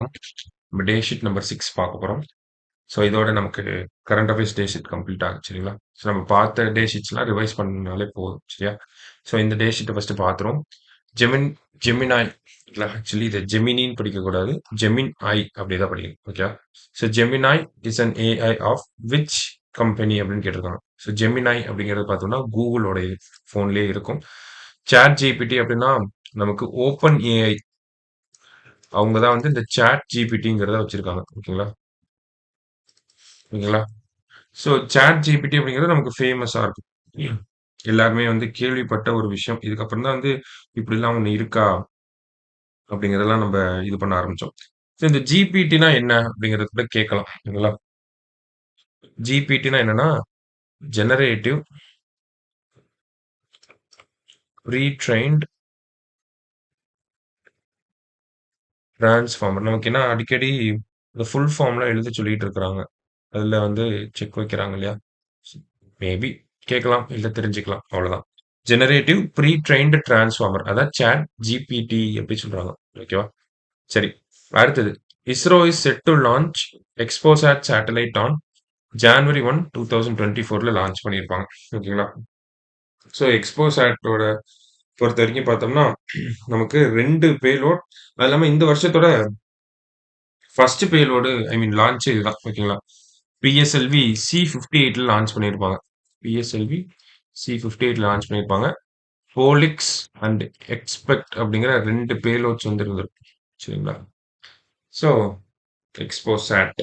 நம்ம டே sheet number 6 பார்க்க போறோம். ஸோ இதோட நமக்கு கரண்ட் அஃபேர்ஸ் டே ஷீட் கம்ப்ளீட் ஆகும் சரிங்களா? ஸோ நம்ம பார்த்த டே ஷீட்ஸ்லாம் ரிவைஸ் பண்ணாலே போதும் சரியா? ஸோ இந்த டே ஷீட்டை ஃபர்ஸ்ட் பார்த்துருவோம். ஜெமின் ஜெமினாய் இல்ல ஆக்சுவலி இதை ஜெமினின்னு படிக்கக்கூடாது. ஜெமின் ஐ அப்படி தான் படிக்கணும் okay. So Gemini is an AI of which company அப்படின்னு கேட்டிருக்காங்க. ஸோ ஜெமினாய் அப்படிங்கிறது பார்த்தோம்னா கூகுளோட ஃபோன்லேயே இருக்கும். சாட் ஜிபிடி அப்படின்னா நமக்கு ஓப்பன் ஏஐ அவங்க தான் வந்து இந்த சாட் ஜிபிடிங்கிறத வச்சிருக்காங்க ஓகேங்களா? ஓகேங்களா? ஸோ சாட் ஜிபிடி அப்படிங்கிறது நமக்கு ஃபேமஸா இருக்கு. எல்லாருமே வந்து கேள்விப்பட்ட ஒரு விஷயம். இதுக்கப்புறம் தான் வந்து இப்படிலாம் ஒண்ணு இருக்கா? அப்படிங்கிறதெல்லாம் நம்ம இது பண்ண ஆரம்பிச்சோம். ஸோ இந்த ஜிபிடினா என்ன? அப்படிங்கிறத கூட கேட்கலாம். ஓகேங்களா? ஜிபிடினா என்னன்னா, ஜெனரேட்டிவ் ப்ரீ ட்ரெயின்ட் டிரான்ஸ்ஃபார்மர். நமக்கு என்ன அடிக்கடி இந்த ஃபுல் ஃபார்ம்லாம் எழுத சொல்லிட்டு இருக்கிறாங்க. அதுல வந்து செக் வைக்கிறாங்க இல்லையா? மேபி கேட்கலாம், இல்ல தெரிஞ்சுக்கலாம். அவ்வளவுதான். Generative pre trained transformer. அதான் சாட் ஜிபிடி அப்படி சொல்றாங்க. ஓகேவா? சரி. அடுத்தது. ISRO is set to launch XPoSat satellite on January 1, 2024ல லான்ச் பண்ணியிருப்பாங்க. ஓகேங்களா? ஸோ எக்ஸ்போசாட்டோட பொறுத்த வரைக்கும் பார்த்தோம்னா, நமக்கு 2 பேலோட் அது இல்லாம இந்த வருஷத்தோட ஃபர்ஸ்ட் பேலோடு ஐ மீன் லான்ச் இதுதான். ஓகேங்களா? பிஎஸ்எல்வி C58ல லான்ச் பண்ணியிருப்பாங்க. பிஎஸ்எல்வி C58ல லான்ச் பண்ணியிருப்பாங்க. போலிக்ஸ் அண்ட் எக்ஸ்பெக்ட் அப்படிங்கிற 2 பேலோட்ஸ் வந்து இருந்திருக்கும். சரிங்களா? ஸோ எக்ஸ்போசாட்.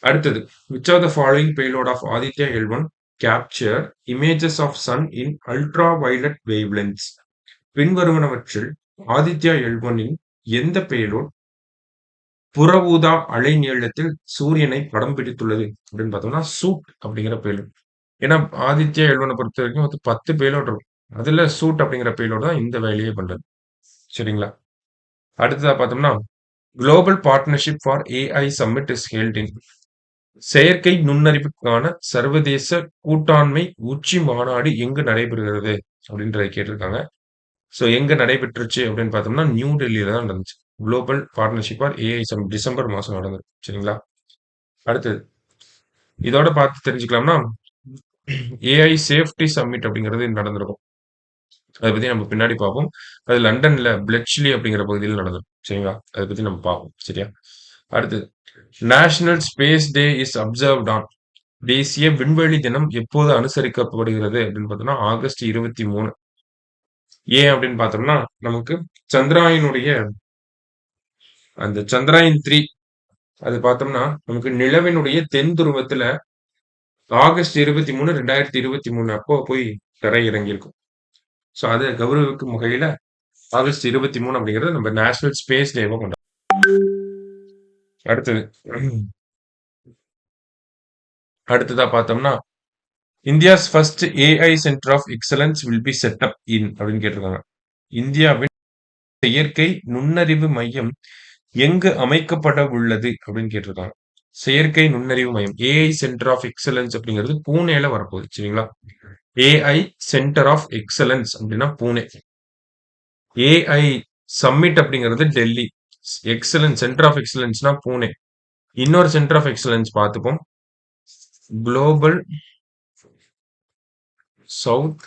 அடுத்தது. Which of the following payload of Aditya L1 capture images of sun in ultraviolet wavelengths? பின்வருவனவற்றில் Aditya L1 இன் எந்த பேலோட் புற ஊதா அலைநீளத்தில் சூரியனை படம் பிடித்துள்ளது அப்படின்னு பார்த்தோம்னா சூட் அப்படிங்கிற பேலோட். ஏன்னா ஆதித்யா L1 பொறுத்த வரைக்கும் வந்து 10 பேலோட் இருக்கும். அதுல சூட் அப்படிங்கிற பேலோட் தான் இந்த வேலையே பண்றது. சரிங்களா? அடுத்ததா பார்த்தோம்னா global partnership for AI summit is held in செயற்கை நுண்ணறிவுக்கான சர்வதேச கூட்டாண்மை உச்சி மாநாடு எங்கு நடைபெறுகிறது அப்படின்றத கேட்டிருக்காங்க. ஸோ எங்க நடைபெற்றுச்சு அப்படின்னு பார்த்தோம்னா நியூ டெல்லியில தான் நடந்துச்சு. Global partnership for AI summit December மாசம் நடந்தது. சரிங்களா? அடுத்தது. இதோட பார்த்து தெரிஞ்சுக்கலாம்னா ஏஐ சேஃப்டி சம்மிட் அப்படிங்கிறது நடந்திருக்கும். அதை பத்தி நம்ம பின்னாடி பார்ப்போம். அது லண்டன்ல பிளெட்ச்லி அப்படிங்கிற பகுதியில் நடந்தது. சரிங்களா? அதை பத்தி நம்ம பார்ப்போம். சரியா? அடுத்தது. National space day is observed on தேசிய விண்வெளி தினம் எப்போது அனுசரிக்கப்படுகிறது அப்படின்னு பார்த்தோம்னா ஆகஸ்ட் 23. ஏன் அப்படின்னு பார்த்தோம்னா நமக்கு சந்திராயனுடைய அந்த சந்திராயன் 3 அது பார்த்தோம்னா நமக்கு நிலவினுடைய தென் துருவத்துல ஆகஸ்ட் 23, 2023 அப்போ போய் தரை இறங்கியிருக்கும். ஸோ அதை கௌரவிக்கும் வகையில ஆகஸ்ட் 23 அப்படிங்கிறது நம்ம நேஷனல் ஸ்பேஸ் டேவை கொண்டாடுறோம். அடுத்தது. அடுத்ததா பார்த்தோம்னா India's first AI center of excellence will be set up in அப்படின்னு கேட்டிருக்காங்க. இந்தியாவின் செயற்கை நுண்ணறிவு மையம் எங்கு அமைக்கப்பட உள்ளது அப்படின்னு கேட்டிருக்காங்க. செயற்கை நுண்ணறிவு மையம் ஏஐ சென்டர் ஆஃப் எக்ஸலன்ஸ் அப்படிங்கிறது பூனேல வரப்போகுது. சரிங்களா? ஏஐ சென்டர் ஆஃப் எக்ஸலன்ஸ் அப்படின்னா பூனே. ஏஐ சம்மிட் அப்படிங்கிறது டெல்லி. எக்ஸலன்ஸ் சென்டர் ஆஃப் எக்ஸலன்ஸ்னா பூனே. இன்னொரு சென்டர் ஆஃப் எக்ஸலன்ஸ் பார்த்துப்போம். Global south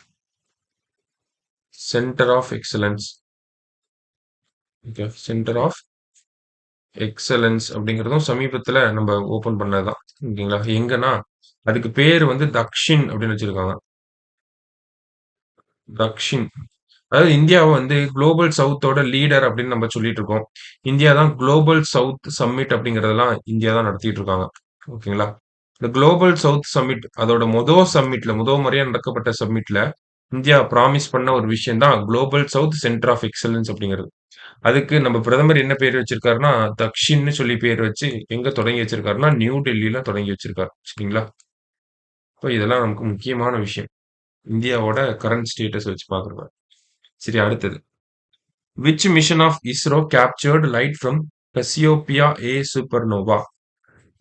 centre of excellence. Okay, center of excellence அப்படிங்கிறதும் சமீபத்துல நம்ம ஓபன் பண்ணதுதான். ஓகேங்களா? எங்கன்னா அதுக்கு பேர் வந்து தக்ஷின் அப்படின்னு வச்சிருக்காங்க. தக்ஷின். அதாவது இந்தியாவை வந்து குளோபல் சவுத்தோட லீடர் அப்படின்னு நம்ம சொல்லிட்டு இருக்கோம். இந்தியா தான் குளோபல் சவுத் சம்மிட் அப்படிங்கறதெல்லாம் இந்தியா தான் நடத்திட்டு இருக்காங்க. ஓகேங்களா? இந்த குளோபல் சவுத் சம்மிட் அதோட முதல் முறையா நடக்கப்பட்ட சம்மிட்ல இந்தியா ப்ராமிஸ் பண்ண ஒரு விஷயம் தான் global south centre of excellence அப்படிங்கிறது. அதுக்கு நம்ம பிரதமர் என்ன பேர் வச்சிருக்காருன்னா தக்ஷின்னு சொல்லி பேர் வச்சு எங்க தொடங்கி வச்சிருக்காருன்னா நியூ டெல்லியில தொடங்கி வச்சிருக்காரு. சரிங்களா? இப்போ இதெல்லாம் நமக்கு முக்கியமான விஷயம். இந்தியாவோட கரண்ட் ஸ்டேட்டஸ் வச்சு பாக்குறப்ப. சரி, அடுத்தது. Which mission of ISRO captured light from Cassiopeia A supernova?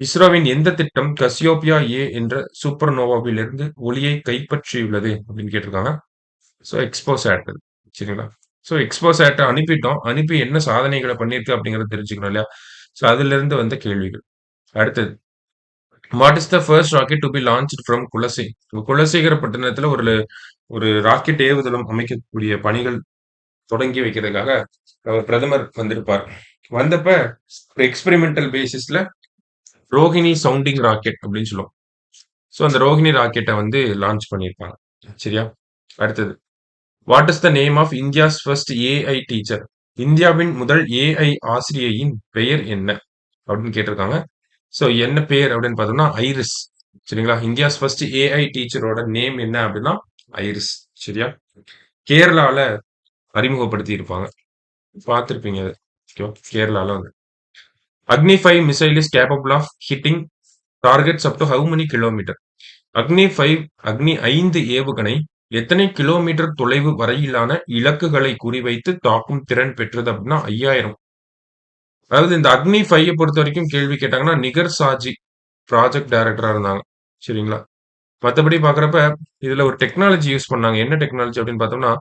இஸ்ரோவின் எந்த திட்டம் கசியோபியா ஏ என்ற சூப்பர்னோவாவிலிருந்து ஒளியை கைப்பற்றியுள்ளது அப்படின்னு கேட்டிருக்காங்க. ஸோ எக்ஸ்போசாட். சரிங்களா? ஸோ எக்ஸ்போசாட்ட அனுப்பிட்டோம். அனுப்பி என்ன சாதனைகள பண்ணியிருக்கு அப்படிங்கிறத தெரிஞ்சுக்கணும் இல்லையா? ஸோ அதிலிருந்து வந்த கேள்விகள். அடுத்தது. What is the first rocket to be launched from Kulasai? குலசேகரப்பட்டினத்தில ஒரு ஒரு ராக்கெட் ஏவுதளம் அமைக்கக்கூடிய பணிகள் தொடங்கி வைக்கிறதுக்காக பிரதமர் வந்திருப்பார். வந்தப்ப எக்ஸ்பெரிமெண்டல் பேசிஸ்ல ரோஹிணி சவுண்டிங் ராக்கெட் அப்படின்னு சொல்லுவோம். ஸோ அந்த ரோஹிணி ராக்கெட்ட வந்து லான்ச் பண்ணியிருப்பாங்க. சரியா? அடுத்தது. What is the name of India's first AI teacher? இந்தியாவின் முதல் ஏஐ ஆசிரியையின் பெயர் என்ன? அப்படின்னு கேட்டிருக்காங்க. ஸோ என்ன பேர் அப்படின்னு பார்த்தோம்னா ஐரிஸ். சரிங்களா? இந்தியாஸ் ஃபர்ஸ்ட் ஏஐ டீச்சரோட நேம் என்ன அப்படின்னா ஐரிஸ். சரியா? கேரளால அறிமுகப்படுத்தி இருப்பாங்க. பார்த்திருப்பீங்க அது. ஓகேவா? கேரளால வந்து. Agni 5 missile is capable of hitting targets up to how many kilometre? Agni 5 அக்னி 5 ஏவுகணை எத்தனை கிலோமீட்டர் தொலைவு வரையிலான இலக்குகளை குறிவைத்து தாக்கும் திறன் பெற்றது அப்படின்னா 5000. அதாவது இந்த அக்னி 5 பொறுத்த வரைக்கும் கேள்வி கேட்டாங்கன்னா நிகர் சாஜி ப்ராஜெக்ட் டைரக்டரா இருந்தாங்க. சரிங்களா? மத்தபடி பார்க்குறப்ப இதுல ஒரு டெக்னாலஜி யூஸ் பண்ணாங்க. என்ன டெக்னாலஜி அப்படின்னு பார்த்தோம்னா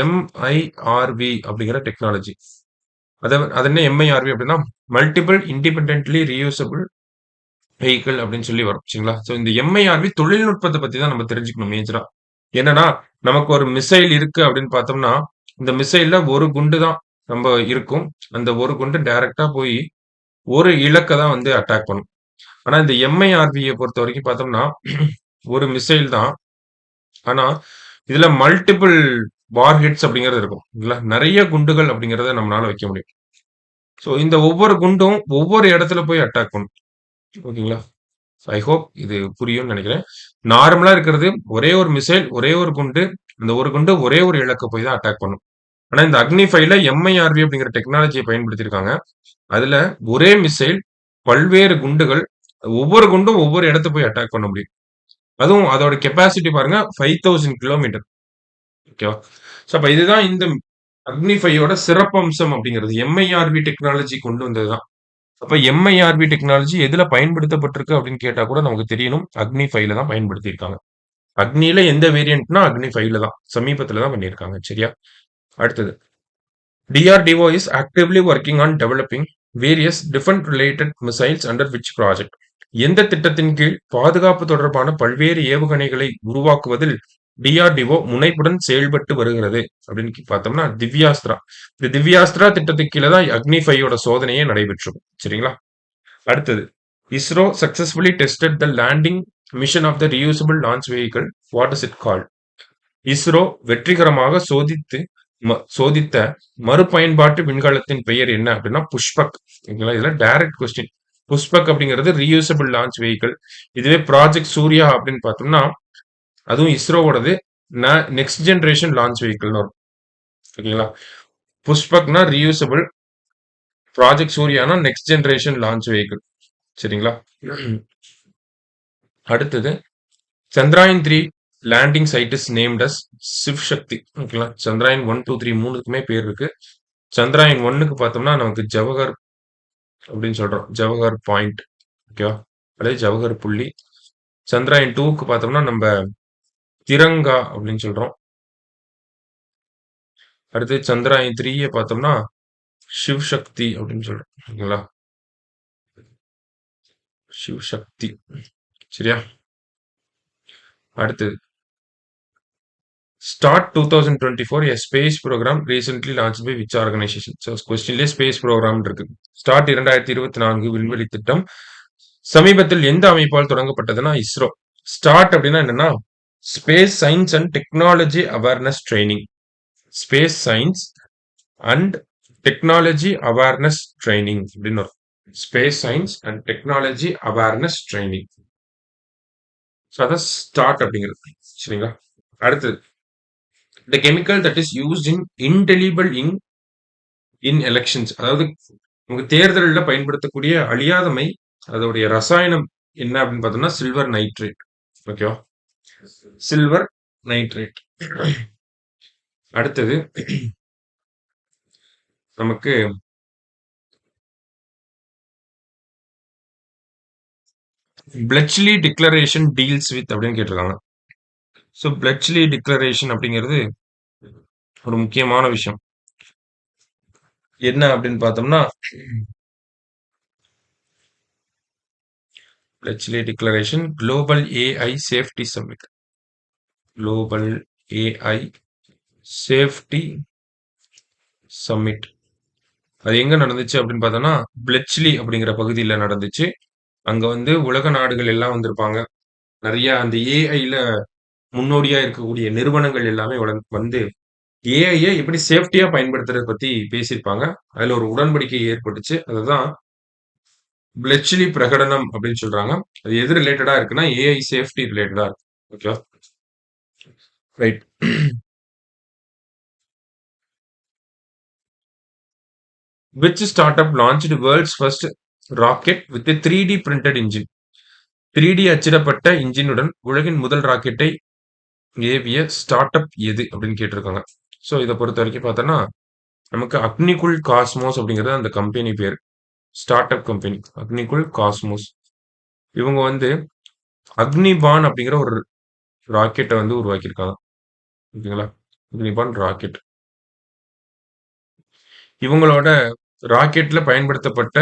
எம்ஐஆர்வி அப்படிங்கிற டெக்னாலஜி. அது என்ன எம்ஐஆர்வி அப்படின்னா மல்டிபிள் இண்டிபெண்டன்ட்லி ரீயூசபிள் வெஹிக்கிள் அப்படின்னு சொல்லி வரும். சரிங்களா? ஸோ இந்த எம்ஐஆர்வி தொழில்நுட்பத்தை பத்தி தான் நம்ம தெரிஞ்சுக்கணும் மேஜரா. என்னன்னா நமக்கு ஒரு மிசைல் இருக்கு அப்படின்னு பார்த்தோம்னா இந்த மிசைல்ல ஒரு குண்டு தான் நம்ம இருக்கும். அந்த ஒரு குண்டு டைரக்டா போய் ஒரு இலக்கை தான் வந்து அட்டாக் பண்ணும். ஆனா இந்த எம்ஐஆர்வியை பொறுத்த வரைக்கும் பார்த்தோம்னா ஒரு மிசைல் தான். ஆனா இதுல மல்டிபிள் வார் ஹெட்ஸ் அப்படிங்கிறது இருக்கும். இல்ல நிறைய குண்டுகள் அப்படிங்கிறத நம்மளால வைக்க முடியும். ஸோ இந்த ஒவ்வொரு குண்டும் ஒவ்வொரு இடத்துல போய் அட்டாக் பண்ணும். ஓகேங்களா? ஐ ஹோப் இது புரியும்னு நினைக்கிறேன். நார்மலா இருக்கிறது ஒரே ஒரு மிசைல், ஒரே ஒரு குண்டு. அந்த ஒரு குண்டு ஒரே ஒரு இலக்க போய் தான் அட்டாக் பண்ணும். ஆனா இந்த அக்னி 5ல எம்ஐஆர்வி அப்படிங்கிற டெக்னாலஜியை பயன்படுத்தியிருக்காங்க. அதுல ஒரே மிசைல், பல்வேறு குண்டுகள், ஒவ்வொரு குண்டும் ஒவ்வொரு இடத்த போய் அட்டாக் பண்ண முடியும். அதுவும் அதோட கெப்பாசிட்டி பாருங்க 5000 கிலோமீட்டர். ஓகேவா? ஸோ அப்ப இதுதான் இந்த அக்னி 5யோட சிறப்பம்சம் அப்படிங்கிறது. எம்ஐஆர்வி டெக்னாலஜி கொண்டு வந்தது தான். அப்ப எம்ஐஆர்வி டெக்னாலஜி எதுல பயன்படுத்தப்பட்டிருக்கு அப்படின்னு கேட்டா கூட நமக்கு தெரியணும். அக்னி 5ல தான் பயன்படுத்தியிருக்காங்க. அக்னியில எந்த வேரியன்ட்னா அக்னி 5ல தான். சமீபத்துல தான் பண்ணியிருக்காங்க. சரியா? அடுத்தது. DRDO is actively working on developing various different related missiles under which project? எந்த திட்டத்தின் கீழ் பாதுகாப்பு தொடர்பான பல்வேறு ஏவுகணைகளை உருவாக்குவதில் டிஆர்டிஓ முனைப்புடன் செயல்பட்டு வருகிறது அப்படின்னு பார்த்தோம்னா திவ்யாஸ்திரா. இந்த திவ்யாஸ்திரா திட்டத்துக்கு கீழே தான் அக்னி 5யோட சோதனையே நடைபெற்றும். சரிங்களா? அடுத்தது. ISRO successfully tested the landing mission of the reusable launch vehicle. What is it called? ISRO வெற்றிகரமாக சோதித்த மறுபயன்பாட்டு விண்கலத்தின் பெயர் என்ன அப்படின்னா புஷ்பக். ஓகேங்களா? இதெல்லாம் டைரக்ட் கொஸ்டின். புஷ்பக் அப்படிங்கிறது ரீயூசபிள் லான்ச் வெஹிக்கிள். இதுவே ப்ராஜெக்ட் சூர்யா அப்படின்னு பார்த்தோம்னா அதுவும் இஸ்ரோவோடது நெக்ஸ்ட் ஜெனரேஷன் லான்ச் வெஹிக்கிள்னு வரும். ஓகேங்களா? புஷ்பக்னா ரீயூசபிள், ப்ராஜெக்ட் சூர்யானா நெக்ஸ்ட் ஜெனரேஷன் லான்ச் வெஹிக்கிள். சரிங்களா? அடுத்தது Chandrayaan 3 landing site is named as Shiv Shakti. ஓகேங்களா? சந்திராயன் 1, 2, 3 மூணுக்குமே பேர் இருக்கு. சந்திராயன் 1க்கு பார்த்தோம்னா நமக்கு ஜவஹர் அப்படின்னு சொல்றோம். ஜவஹர் பாயிண்ட். ஓகேவா? அதாவது ஜவஹர் புள்ளி. சந்திராயன் 2க்கு பார்த்தோம்னா நம்ம திரங்கா அப்படின்னு சொல்றோம். அடுத்து சந்திராயன் 3 பார்த்தோம்னா சிவ் சக்தி அப்படின்னு சொல்றோம். ஓகேங்களா? சிவ் சக்தி. சரியா? அடுத்தது. Start 2024 a space program recently launched by which organization? So கொஸ்டின்லயே ஸ்பேஸ் ப்ரோக்ராம் இருக்கு. ஸ்டார்ட் 2024 விண்வெளி திட்டம் சமீபத்தில் எந்த அமைப்பால் தொடங்கப்பட்டதுன்னா இஸ்ரோ. ஸ்டார்ட் அப்படின்னா என்னன்னா space science and technology awareness training. Space science and technology awareness training அப்படின்னு வரும். Space science and technology awareness training. So அதான் ஸ்டார்ட் அப்படிங்கிறது. சரிங்களா? அடுத்தது. The chemical that is used in indelible ink in elections. அதாவது உங்க தேர்தலில் பயன்படுத்தக்கூடிய அழியாதமை அதோடைய ரசாயனம் என்ன அப்படின்னு பார்த்தோம்னா சில்வர் நைட்ரேட். ஓகேவா? Silver nitrate. அடுத்தது நமக்கு பிளட்ச்லி டிக்ளரேஷன் டீல்ஸ் வித் அப்படின்னு கேட்டிருக்காங்க. ஸோ பிளட்ச்லி டிக்ளரேஷன் அப்படிங்கிறது ஒரு முக்கியமான விஷயம். என்ன அப்படின்னு பார்த்தோம்னா Bletchley declaration global AI safety summit. Global AI safety summit. அது எங்க நடந்துச்சு அப்படின்னு பார்த்தோம்னா பிளெச்லி அப்படிங்கிற பகுதியில் நடந்துச்சு. அங்க வந்து உலக நாடுகள் எல்லாம் வந்திருப்பாங்க. நிறைய அந்த ஏஐல முன்னோடியா இருக்கக்கூடிய நிறுவனங்கள் எல்லாமே வந்து ஏஐயை எப்படி சேஃப்டியா பயன்படுத்துறத பத்தி பேசியிருப்பாங்க. அதுல ஒரு உடன்படிக்கை ஏற்பட்டுச்சு. அதுதான் பிளெச்லி பிரகடனம் அப்படின்னு சொல்றாங்க. அது எது ரிலேட்டடா இருக்குன்னா ஏஐ சேஃப்டி ரிலேட்டடா இருக்கு. ஓகேவா? Right. Which startup launched world's first rocket with a 3D printed engine? 3D அச்சிடப்பட்ட இன்ஜினுடன் உலகின் முதல் ராக்கெட்டை ஏவிய ஸ்டார்ட் அப் எது அப்படின்னு கேட்டிருக்காங்க. ஸோ இதை பொறுத்த வரைக்கும் பார்த்தோன்னா நமக்கு அக்னிகுல் காஸ்மோஸ் அப்படிங்கிறது அந்த கம்பெனி பேர். Start up company Agnikul Cosmos. இவங்க வந்து அக்னிபான் அப்படிங்கிற ஒரு ராக்கெட்டை வந்து உருவாக்கியிருக்காங்க. ஓகேங்களா? அக்னிபான் ராக்கெட். இவங்களோட ராக்கெட்ல பயன்படுத்தப்பட்ட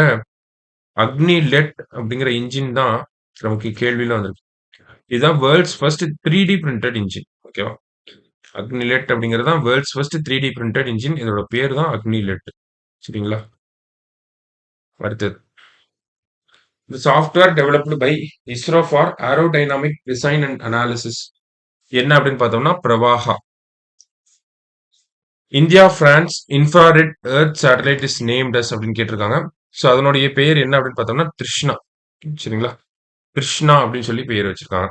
அக்னி லெட் அப்படிங்கிற இன்ஜின் தான் நமக்கு கேள்வியில வந்திருக்கு. இதுதான் world's first 3D printed engine. ஓகேவா? அக்னிலெட் அப்படிங்கிறது தான் world's first 3D printed engine. இதோட பேர் தான் அக்னிலெட். சரிங்களா? அடுத்தது The software developed by ISRO for aerodynamic design and analysis என்ன அப்படின்னு பார்த்தோம்னா Pravaha. India France infrared earth satellite is named as அப்படின்னு கேட்டிருக்காங்க. ஸோ அதனுடைய பெயர் என்ன அப்படின்னு பார்த்தோம்னா கிருஷ்ணா. சரிங்களா? கிருஷ்ணா அப்படின்னு சொல்லி பெயர் வச்சிருக்காங்க.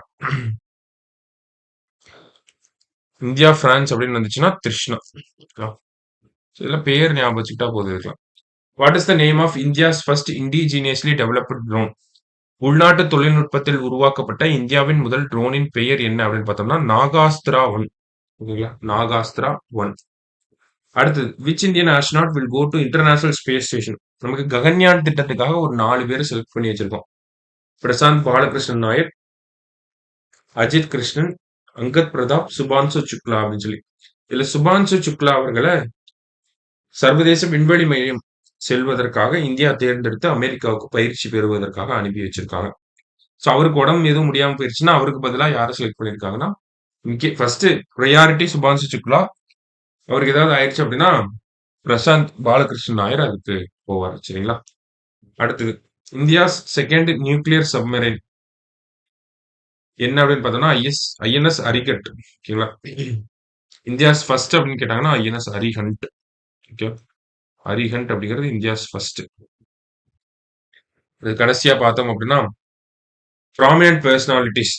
இந்தியா பிரான்ஸ் அப்படின்னு வந்துச்சுன்னா கிருஷ்ணா. இதுல பேர் ஞாபகம் வச்சுக்கிட்டா போதும் இருக்கலாம். What is the name of India's first indigenously developed drone? உள்நாட்டு தொழில்நுட்பத்தில் உருவாக்கப்பட்ட இந்தியாவின் முதல் ட்ரோனின் பெயர் என்ன அப்படின்னு பார்த்தோம்னா நாகாஸ்திரா 1. ஓகேங்களா? நாகாஸ்திரா 1. அடுத்தது which Indian astronaut will go to international space station? நமக்கு ககன்யான் திட்டத்துக்காக ஒரு 4 பேர் செலக்ட் பண்ணி வச்சிருக்கோம். பிரசாந்த் பாலகிருஷ்ணன் நாயர், அஜித் கிருஷ்ணன், அங்கத் பிரதாப், சுபான்சு சுக்லா அப்படின்னு சொல்லி. இதுல சுபான்சு சுக்லா அவர்களை சர்வதேச விண்வெளி மையம் செல்வதற்காக இந்தியா தேர்ந்தெடுத்து அமெரிக்காவுக்கு பயிற்சி பெறுவதற்காக அனுப்பி வச்சிருக்காங்க. ஸோ அவருக்கு உடம்பு எதுவும் முடியாம போயிருச்சுன்னா அவருக்கு பதிலாக யாரை செலக்ட் பண்ணியிருக்காங்கன்னா ஃபர்ஸ்ட் ப்ரையாரிட்டி சுபான்சு சுக்லா. அவருக்கு ஏதாவது ஆயிடுச்சு அப்படின்னா பிரசாந்த் பாலகிருஷ்ணன் நாயர் அதுக்கு போவார். சரிங்களா? அடுத்தது இந்தியாஸ் செகண்ட் நியூக்ளியர் சப்மரைன் என்ன அப்படின்னு பார்த்தோம்னா ஐஎன்எஸ் அரிகட். ஓகேங்களா? இந்தியாஸ் ஃபர்ஸ்ட் அப்படின்னு கேட்டாங்கன்னா ஐஎன்எஸ் அரிஹண்ட். ஓகே, அரிஹண்ட் அப்படிங்கிறது இந்தியாஸ் ஃபர்ஸ்ட். இது கடைசியா பார்த்தோம் அப்படின்னா prominent personalities.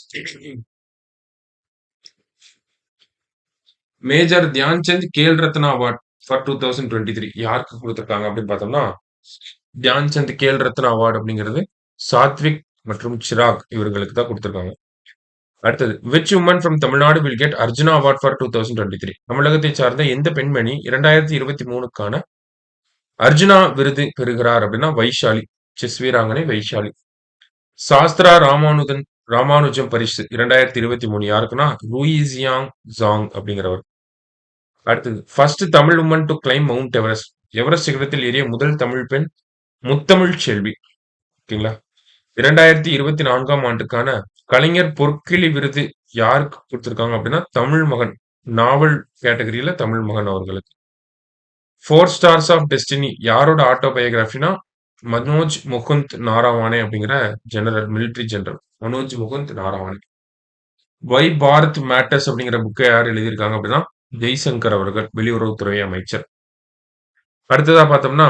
Major Dhyan Chand Khel Ratna award for 2023 யாருக்கு கொடுத்திருக்காங்க அப்படின்னு பார்த்தோம்னா தியான்சந்த் கேல் ரத்னா அவார்டு அப்படிங்கிறது சாத்விக் மற்றும் சிராக் இவர்களுக்கு தான் கொடுத்திருக்காங்க. அடுத்தது which woman from Tamil Nadu will get Arjuna award for 2023? தமிழகத்தை சார்ந்த எந்த பெண்மணி 2023க்கான அர்ஜுனா விருது பெறுகிறார் அப்படின்னா வைஷாலி. செஸ் வீராங்கனை வைஷாலி. சாஸ்திரா ராமானுஜம் பரிசு 2023 யாருக்குன்னா லூயிசியாங் ஜாங் அப்படிங்கிறவர். அடுத்தது first Tamil woman to climb Mount Everest. Everest சிகரத்தில் ஏறிய முதல் தமிழ் பெண் முத்தமிழ் செல்வி. ஓகேங்களா? 2024ஆம் ஆண்டுக்கான கலைஞர் பொற்கிளி விருது யாருக்கு கொடுத்திருக்காங்க அப்படின்னா தமிழ் மகன். நாவல் கேட்டகரியில தமிழ் மகன் அவர்களுக்கு. 4 ஸ்டார்ஸ் ஆஃப் டெஸ்டினி யாரோட ஆட்டோபயோகிராஃபினா மனோஜ் முகுந்த் நாராவானே அப்படிங்கிற general military general Manoj Mukund Naravane. Why Bharat matters அப்படிங்கிற புக்கை யார் எழுதியிருக்காங்க அப்படின்னா ஜெய்சங்கர் அவர்கள், வெளியுறவுத்துறை அமைச்சர். அடுத்ததா பார்த்தோம்னா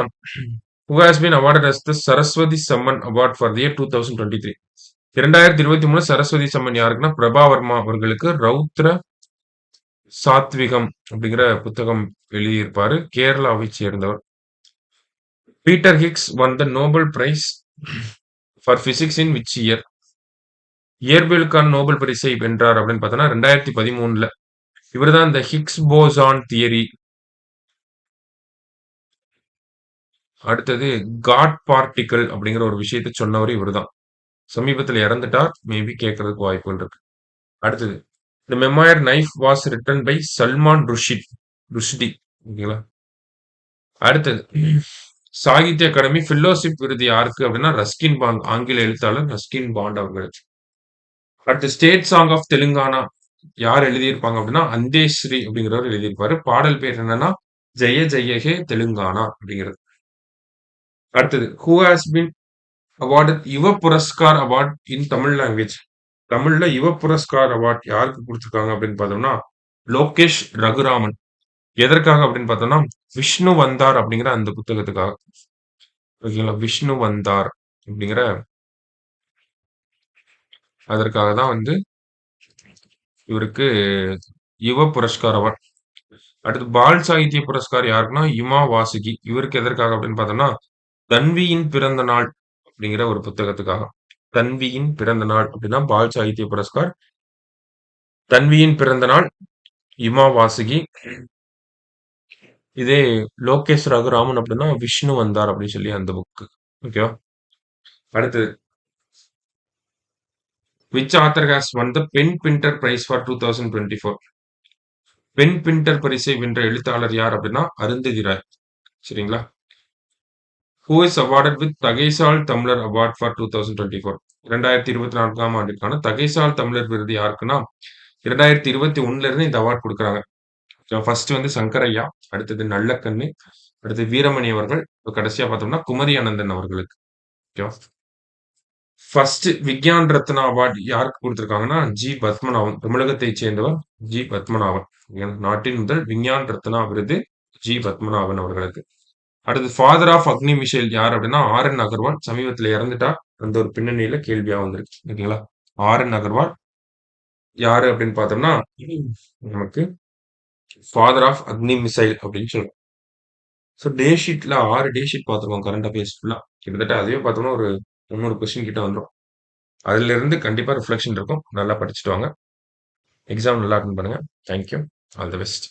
who has been awarded as the Saraswati Samman award for the year 2023? 2023 Saraswati Samman யாருக்குன்னா பிரபா வர்மா அவர்களுக்கு. ரௌத்ர சாத்விகம் அப்படிங்கிற புத்தகம் எழுதியிருப்பாரு. கேரளாவை சேர்ந்தவர். Peter Higgs won the Nobel prize for physics in which year? இயற்பியலுக்கான நோபல் பரிசை வென்றார் அப்படின்னு பார்த்தோம்னா 2013ல. இவர்தான் இந்த ஹிக்ஸ் போசான் தியரி. அடுத்தது காட் பார்ட்டிகல் அப்படிங்கிற ஒரு விஷயத்தை சொன்னவர் இவர்தான். சமீபத்தில் இறந்துட்டார். மேபி கேட்கறதுக்கு வாய்ப்புகள் இருக்கு. அடுத்தது the memoir knife was written by Salman Rushdie. ஓகேங்களா? அடுத்தது சாகித்ய அகாடமி ஃபெல்லோஷிப் விருது யாருக்கு அப்படின்னா ரஸ்கின் பாண்ட், ஆங்கில எழுத்தாளர் ரஸ்கின் பாண்ட் அவர்களுக்கு. அடுத்து ஸ்டேட் சாங் ஆஃப் தெலுங்கானா யார் எழுதியிருப்பாங்க அப்படின்னா அந்தேஸ்ரீ அப்படிங்கிறவர் எழுதியிருப்பாரு. பாடல் பேர் என்னன்னா ஜெய ஜெய ஹே தெலுங்கானா அப்படிங்கிறது. அடுத்தது who has been awarded Yuva Puraskar award in Tamil language. தமிழ்ல யுவ புரஸ்கார் அவார்ட் யாருக்கு கொடுத்திருக்காங்க அப்படின்னு பார்த்தோம்னா லோகேஷ் ரகுராமன். எதற்காக அப்படின்னு பார்த்தோம்னா விஷ்ணு வந்தார் அப்படிங்கிற அந்த புத்தகத்துக்காக. ஓகேங்களா, விஷ்ணு வந்தார் அப்படிங்கிற அதற்காக தான் வந்து இவருக்கு யுவ புரஸ்கார் அவார்ட். அடுத்து பால் சாகித்ய புரஸ்கார் யாருக்குன்னா இமா வாசுகி. இவருக்கு எதற்காக அப்படின்னு பார்த்தோம்னா தன்வியின் பிறந்த நாள் அப்படிங்கிற ஒரு புத்தகத்துக்காக. தன்வியின் பிறந்த நாள் அப்படின்னா பால் சாகித்ய புரஸ்கார். தன்வியின் பிறந்த நாள் இமா வாசுகி. இதே லோகேஷ் ரகுராமன் அப்படின்னா விஷ்ணு வந்தார் அப்படின்னு சொல்லி அந்த புக். ஓகேவா. அடுத்தது which author has won the Pen Pinter prize for 2024. Pen Pinter பரிசை வென்ற எழுத்தாளர் யார் அப்படின்னா அருந்ததி ராய். சரிங்களா. ஹூ இஸ் அவார்டட் வித் தகைசால் தமிழர் அவார்ட் ஃபார் 2024. 2024ஆம் ஆண்டிற்கான தகைசால் தமிழர் விருது யாருக்குன்னா 2021ல இருந்து இந்த அவார்ட் கொடுக்குறாங்க. ஃபர்ஸ்ட் வந்து சங்கரையா, அடுத்தது நல்லக்கண்ணு, அடுத்து வீரமணி அவர்கள், இப்ப கடைசியா பார்த்தோம்னா குமரி அனந்தன் அவர்களுக்கு. ஓகேவா. ஃபர்ஸ்ட் விக்யான் ரத்னா அவார்ட் யாருக்கு கொடுத்திருக்காங்கன்னா ஜி பத்மநாபன். தமிழகத்தைச் சேர்ந்தவர் ஜி பத்மநாபன். நாட்டின் முதல் விஞ்ஞான் ரத்னா விருது ஜி பத்மநாபன் அவர்களுக்கு. அடுத்து ஃபாதர் ஆஃப் அக்னி மிஷேல் யார் அப்படின்னா ஆர்.என். அகர்வால். சமீபத்துல இறந்துட்டா. அந்த ஒரு பின்னணியில கேள்வியா வந்திருக்கு. ஓகேங்களா. ஆர்.என். அகர்வால் யாரு அப்படின்னு பார்த்தோம்னா நமக்கு ஃபாதர் ஆஃப் அக்னி மிசைல் அப்படின்னு சொல்றோம். ஸோ டே ஷீட்ல 6 டே ஷீட் பார்த்துருக்கோம் கரண்ட் அஃபேர்ஸ் ஃபுல்லா. கிட்டத்தட்ட அதுவே பார்த்தோம்னா ஒரு 300 கொஸ்டின் கிட்ட வந்துரும். அதுல இருந்து கண்டிப்பா ரிஃப்ளெக்ஷன் இருக்கும். நல்லா படிச்சுட்டு வாங்க. எக்ஸாம் நல்லா அட்டெண்ட் பண்ணுங்க. Thank you. All the best.